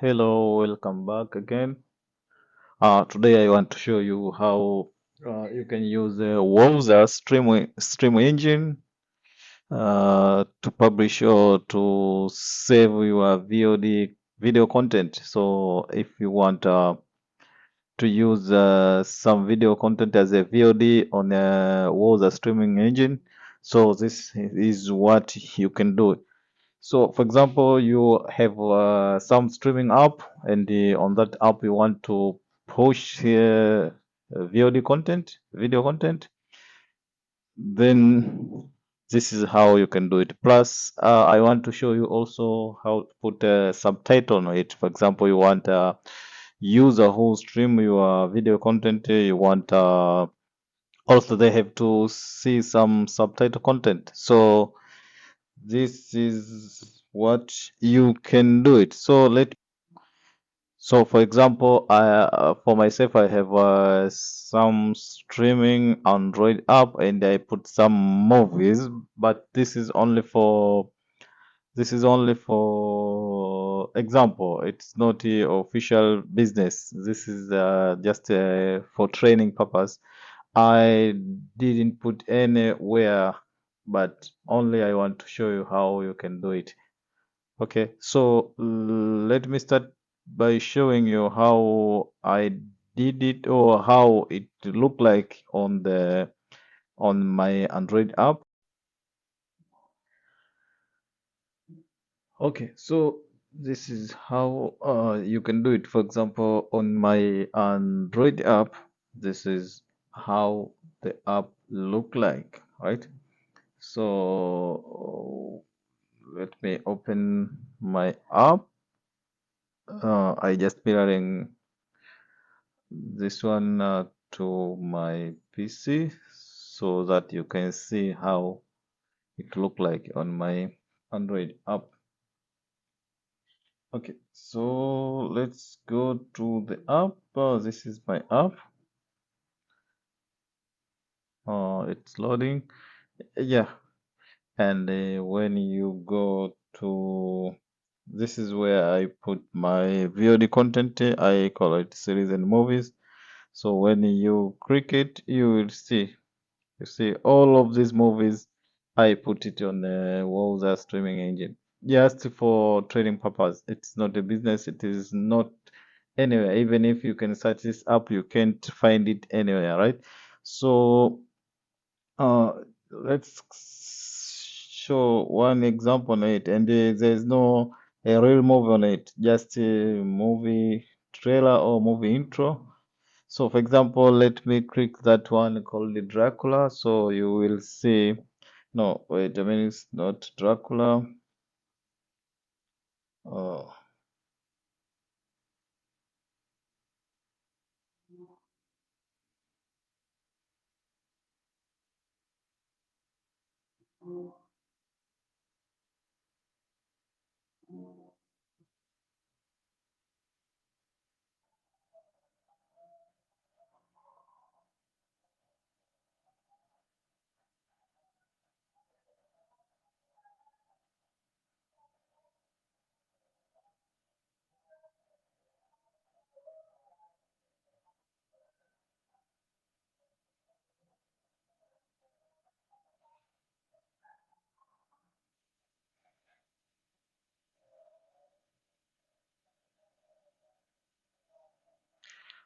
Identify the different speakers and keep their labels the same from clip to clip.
Speaker 1: Hello, welcome back again. Today I want to show you how you can use the Wowza Streaming Engine to publish or to save your VOD video content. So if you want to use some video content as a VOD on a Wowza Streaming Engine, so this is what you can do. So, for example, you have some streaming app, and on that app you want to push VOD content, video content. Then this is how you can do it. Plus, I want to show you also how to put a subtitle on it. For example, you want a user who stream your video content. You want also they have to see some subtitle content. So this is what you can do it. So for example, for myself, I have some streaming Android app and I put some movies, but this is only for example. It's not the official business. This is just for training purpose. I didn't put anywhere, but only I want to show you how you can do it. Okay, so let me start by showing you how I did it or how it looked like on my Android app. Okay, so this is how you can do it. For example, on my Android app, this is how the app look like, right? So let me open my app. I just mirroring this one to my PC so that you can see how it look like on my Android app. Okay, so let's go to the app. This is my app. It's loading. Yeah, and when you go to this is where I put my VOD content. I call it series and movies. So when you click it, you will see. You see, all of these movies, I put it on the Wowza Streaming Engine just for trading purpose. It's not a business. It is not anywhere. Even if you can search this up, you can't find it anywhere, right? So, uh, let's show one example on it, and there's no a real movie on it, just a movie trailer or movie intro. So, for example, let me click that one called the Dracula. So you will see. No, wait a minute, it's not Dracula. Oh,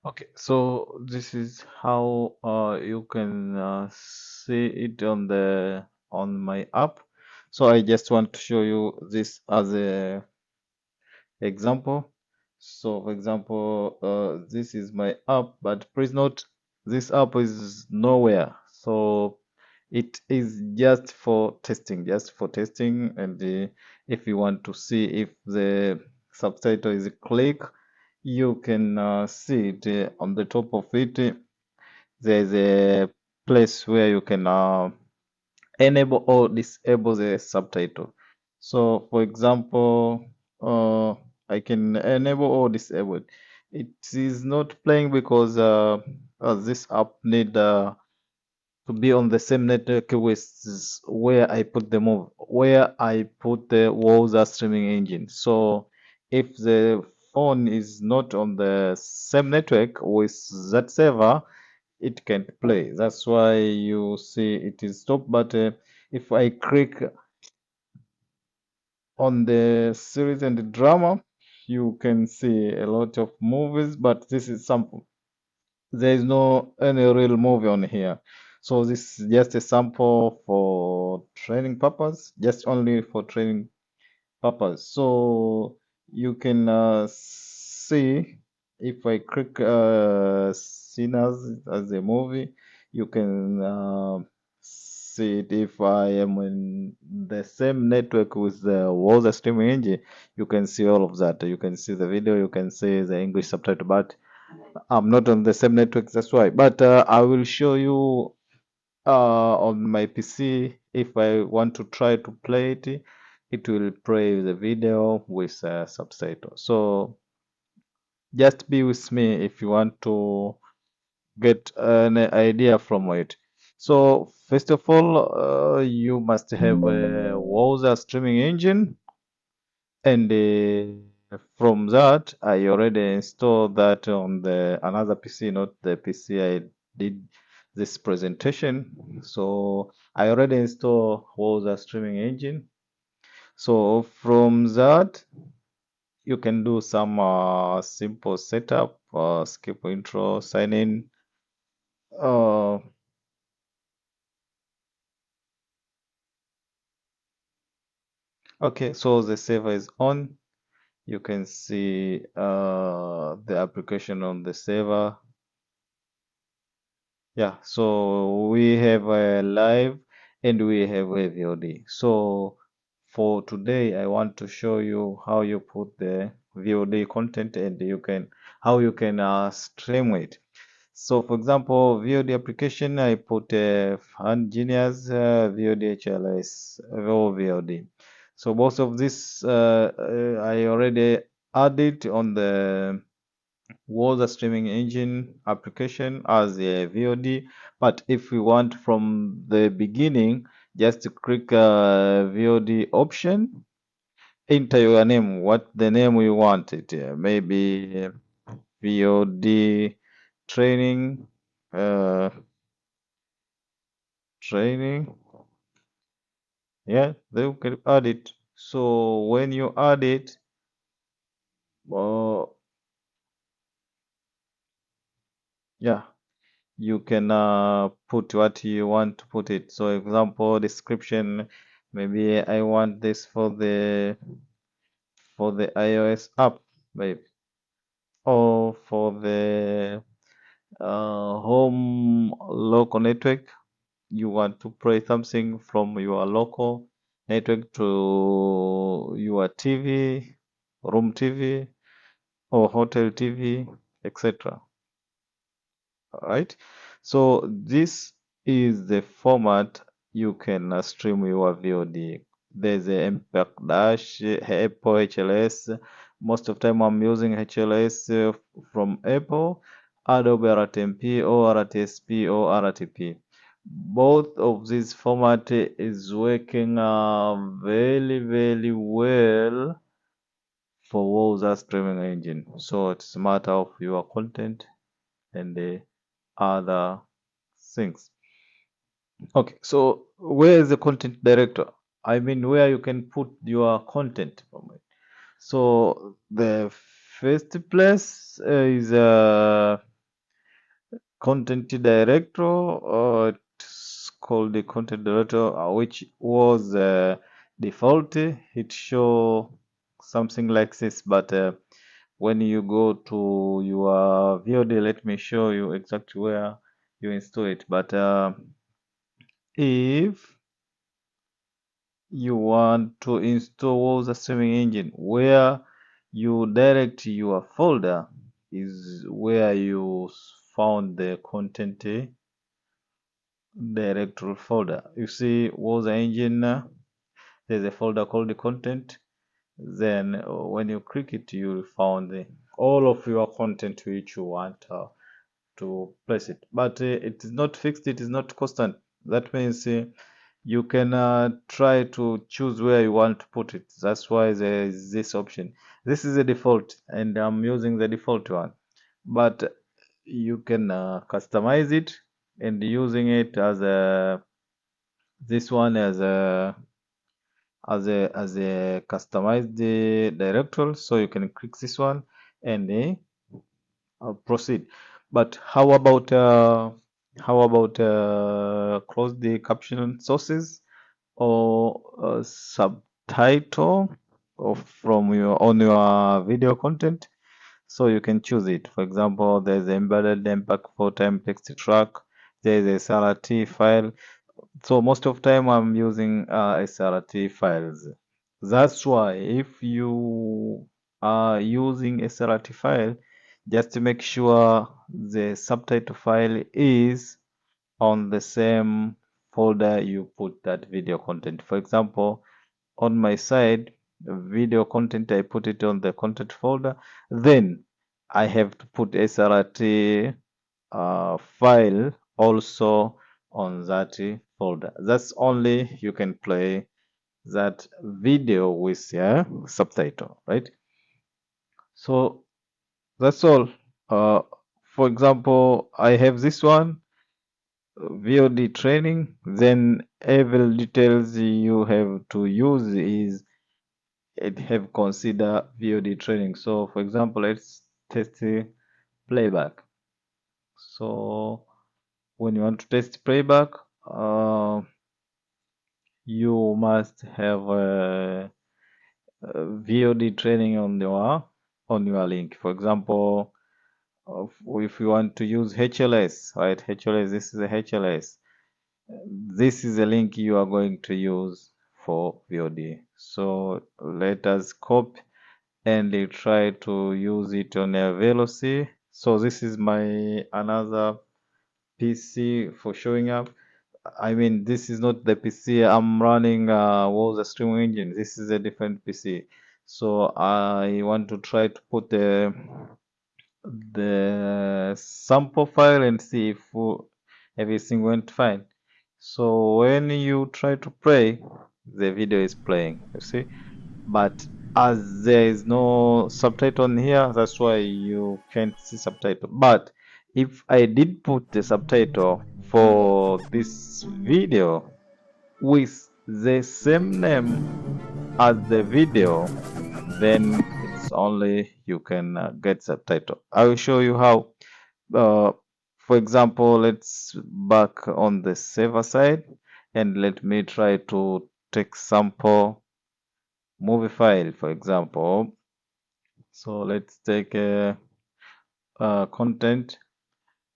Speaker 1: okay. So this is how you can see it on the on my app. So I just want to show you this as a example. So, for example, this is my app, but please note this app is nowhere. So it is just for testing. And if you want to see if the subtitle is click, you can see it on the top of it. There's a place where you can enable or disable the subtitle. So, for example, I can enable or disable it. It is not playing because this app need to be on the same network with where I put the where I put the Wowza streaming engine. So, if the phone is not on the same network with that server, it can't play. That's why you see it is stopped. But if I click on the series and the drama, you can see a lot of movies, but this is sample. There is no any real movie on here. So this is just a sample for training purpose, just only for training purpose. So you can see if I click Sinners as a movie, you can see it if I am in the same network with the Wowza Streaming Engine. You can see all of that. You can see the video, you can see the English subtitle, but I'm not on the same network, that's why. But I will show you on my PC. If I want to try to play it, it will play the video with subtitles. So just be with me if you want to get an idea from it. So first of all, you must have a Wowza Streaming Engine, and from that I already installed that on the another PC, not the PC I did this presentation. So I already installed Wowza Streaming Engine. So from that you can do some simple setup, skip intro, sign in. Uh, okay, so the server is on. You can see the application on the server. Yeah, so we have a live and we have a VOD. So for today, I want to show you how you put the VOD content and you can how you can stream it. So for example, VOD application, I put Fun Genius, VOD HLS, VOD. So both of this I already added on the was a streaming engine application as a VOD. But if we want from the beginning, just to click VOD option, enter your name, what the name we want it. Maybe VOD training, uh, training. Yeah, they can add it. So when you add it, uh, yeah, you can put what you want to put it. So example description, maybe I want this for the iOS app, maybe, or for the home local network. You want to play something from your local network to your TV, room TV, or hotel TV, etc. Right? So this is the format you can stream your VOD. There's a MPEG Dash, Apple HLS. Most of the time I'm using HLS from Apple, Adobe RTMP or RTSP or RTP. Both of these format is working very well for Wowza Streaming Engine. So it's a matter of your content and the other things. Okay, so where is the content director? I mean, where you can put your content from it. So the first place is content director, it's called the content director, which was default. It show something like this, but when you go to your VOD, let me show you exactly where you install it. But if you want to install the streaming engine, where you direct your folder is where you found the content directory folder. You see, was the engine, there's a folder called the content. Then when you click it, you found all of your content which you want to place it. But it is not fixed, it is not constant. That means you can try to choose where you want to put it. That's why there is this option. This is the default, and I'm using the default one. But you can customize it and using it as a this one as a customized directory. So you can click this one and proceed. But how about close the caption sources or subtitle or from your on your video content? So you can choose it. For example, there's the embedded impact time text track. There's a SRT file. So most of time I'm using SRT files. That's why if you are using SRT file, just to make sure the subtitle file is on the same folder you put that video content. For example, on my side, video content, I put it on the content folder. Then I have to put SRT file also on that folder. That's only you can play that video with subtitle, right? So that's all. Uh, for example, I have this one, VOD training. Then every details you have to use is it have consider VOD training. So for example, let's test playback. So when you want to test playback, uh, you must have a VOD training on your link. For example, if you want to use HLS, right? HLS, this is a HLS. This is a link you are going to use for VOD. So let us copy and try to use it on a VLC. So this is my another PC for showing up. I mean, this is not the PC I'm running Wowza Streaming Engine. This is a different PC. So I want to try to put the sample file and see if everything went fine. So when you try to play, the video is playing, you see. But as there is no subtitle on here, that's why you can't see subtitle. But if I did put the subtitle for this video with the same name as the video, then it's only you can get subtitle. I will show you how. Uh, for example, let's back on the server side and let me try to take sample movie file, for example. So let's take a content.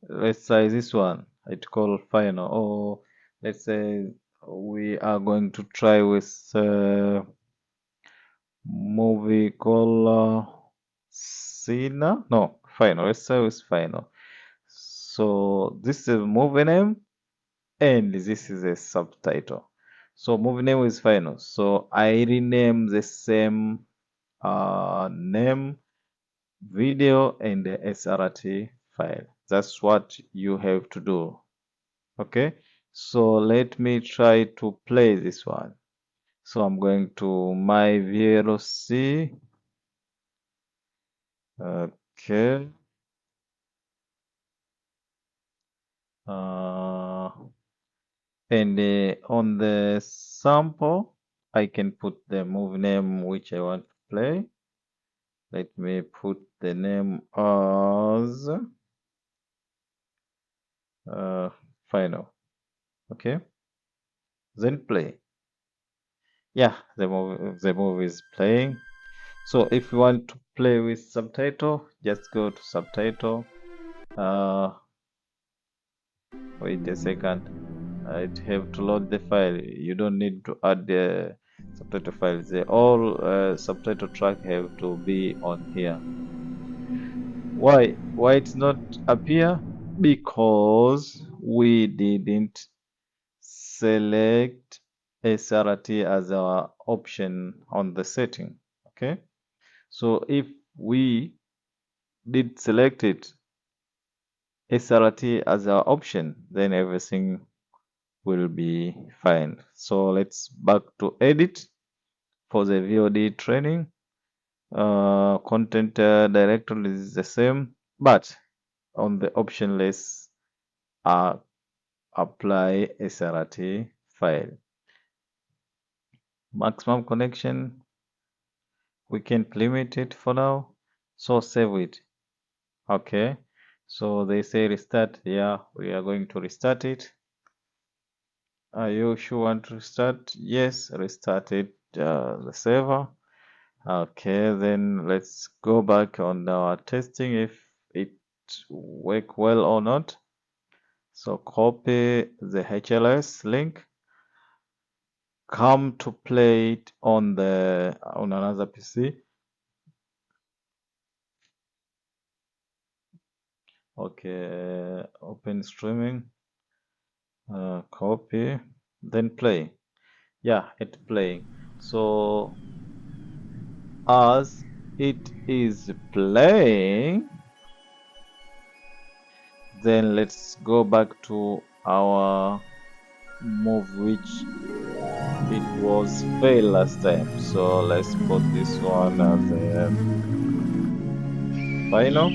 Speaker 1: Let's say this one. It call final. Or let's say we are going to try with movie called Sina. No, final. Let's say with final. So this is a movie name and this is a subtitle. So movie name is final. So I rename the same name video and the SRT file. That's what you have to do. Okay, so let me try to play this one. So I'm going to my VLC. Okay. Uh, and on the sample, I can put the movie name which I want to play. Let me put the name as uh, final. Okay, then play. Yeah, the movie is playing. So if you want to play with subtitle, just go to subtitle. Uh, Wait a second. I'd have to load the file. You don't need to add the subtitle files. All subtitle track have to be on here. Why? Why it's not appear? Because we didn't select SRT as our option on the setting. Okay. So if we did select it SRT as our option, then everything will be fine. So let's back to edit for the VOD training. Content directory is the same, but on the option list, uh, apply SRT file. Maximum connection, we can't limit it for now, so save it. Okay, so they say restart. Yeah, we are going to restart it. Are you sure want to restart? Yes, restart it, the server. Okay, then let's go back on our testing if it work well or not. So copy the HLS link, come to play it on another PC. Okay, open streaming, copy, then play. Yeah, it's playing. So as it is playing, then let's go back to our move which it was fail last time. So let's put this one as a final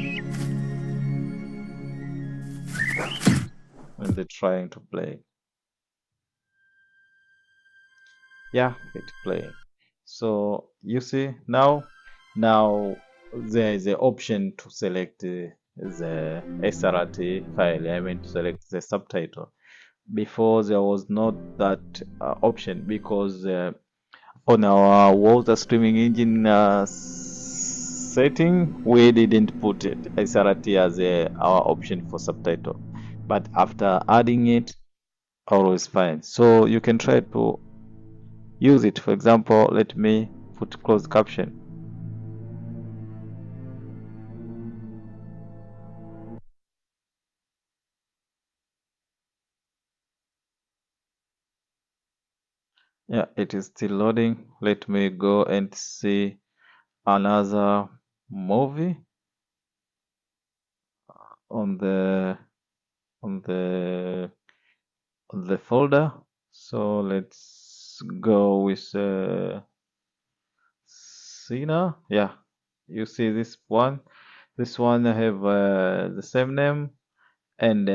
Speaker 1: when they're trying to play. Yeah, it's playing. So you see now there is an option to select the SRT file. I mean to select the subtitle. Before there was not that option because on our Wowza Streaming Engine setting, we didn't put it SRT as our option for subtitle. But after adding it, always fine. So you can try to use it. For example, let me put closed caption. Yeah, it is still loading. Let me go and see another movie on on the on the folder. So let's go with Sina. Yeah, you see this one. This one have the same name, and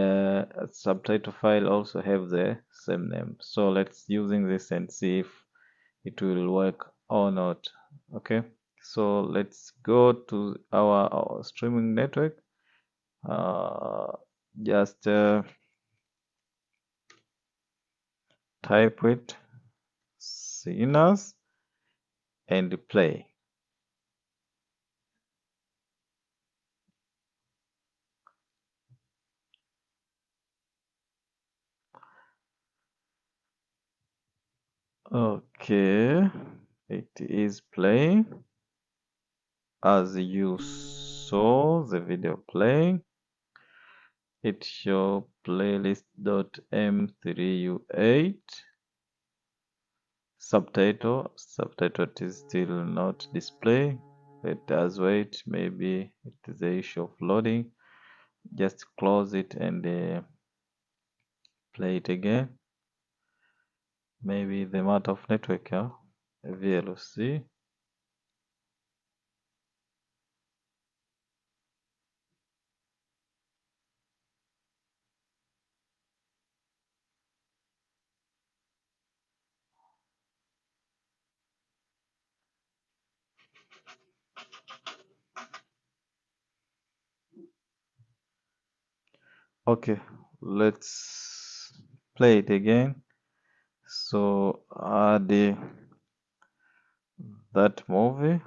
Speaker 1: subtitle file also have the same name. So let's using this and see if it will work or not. Okay, so let's go to our streaming network. Uh, just type it Sinas and play. Okay, it is playing as you saw the video playing. It show playlist.m3u8 subtitle is still not displaying. Let us wait, maybe it is the issue of loading. Just close it and play it again. Maybe the matter of network, yeah? VLC. Okay, let's play it again. So add that movie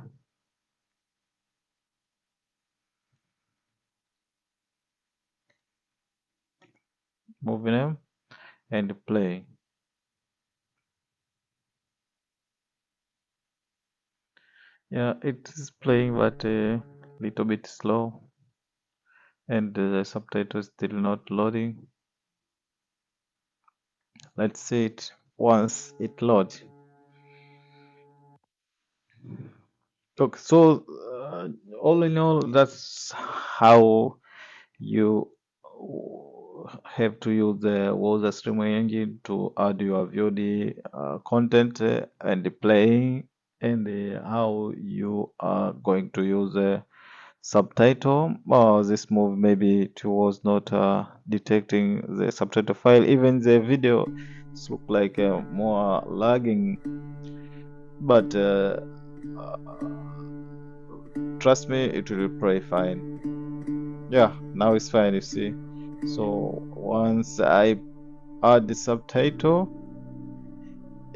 Speaker 1: name, and play. Yeah, it is playing, but a little bit slow, and the subtitle is still not loading. Let's see it once it loads. Okay, so all in all, that's how you have to use the Wowza Streaming Engine to add your VOD content and playing, and how you are going to use the subtitle. This movie maybe it was not detecting the subtitle file. Even the video look like more lagging, but trust me, it will play fine. Yeah, now it's fine, you see. So once I add the subtitle,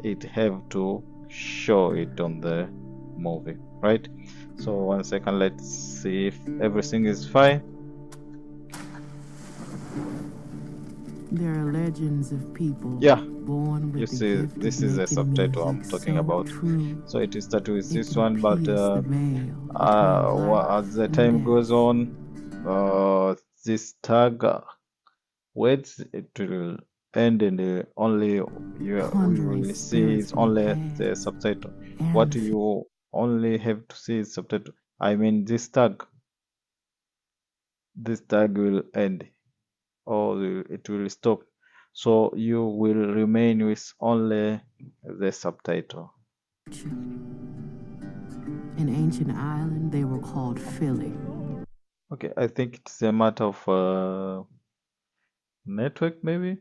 Speaker 1: it have to show it on the movie, right? So 1 second, let's see if everything is fine.
Speaker 2: There are legends of people
Speaker 1: Yeah,
Speaker 2: born with
Speaker 1: you
Speaker 2: the
Speaker 1: see,
Speaker 2: gift
Speaker 1: this
Speaker 2: of
Speaker 1: is a
Speaker 2: making
Speaker 1: subtitle
Speaker 2: music
Speaker 1: I'm talking
Speaker 2: so
Speaker 1: about.
Speaker 2: true
Speaker 1: So it is started with
Speaker 2: it
Speaker 1: this
Speaker 2: can
Speaker 1: one, but
Speaker 2: pierce the veil between
Speaker 1: as
Speaker 2: life
Speaker 1: the
Speaker 2: and
Speaker 1: time goes
Speaker 2: death.
Speaker 1: on, this tag waits, it will end, and only we
Speaker 2: Conjuring
Speaker 1: will see
Speaker 2: spirits
Speaker 1: is
Speaker 2: from the
Speaker 1: only the
Speaker 2: past
Speaker 1: subtitle.
Speaker 2: and
Speaker 1: What
Speaker 2: the future.
Speaker 1: you only have to see is subtitle. I mean, this tag will end, or it will stop. So you will remain with only the subtitle.
Speaker 2: In ancient Ireland, they were called Philly.
Speaker 1: Okay, I think it's a matter of network, maybe.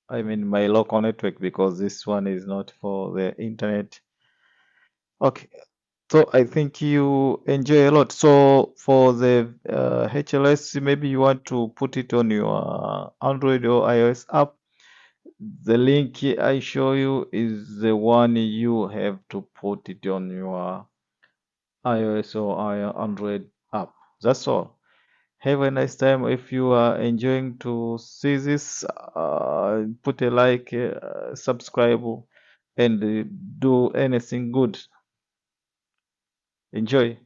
Speaker 1: I mean, my local network, because this one is not for the internet. Okay, so I think you enjoy a lot. So for the HLS, maybe you want to put it on your Android or iOS app. The link I show you is the one you have to put it on your iOS or Android app. That's all. Have a nice time. If you are enjoying to see this, put a like, subscribe, and do anything good. Enjoy.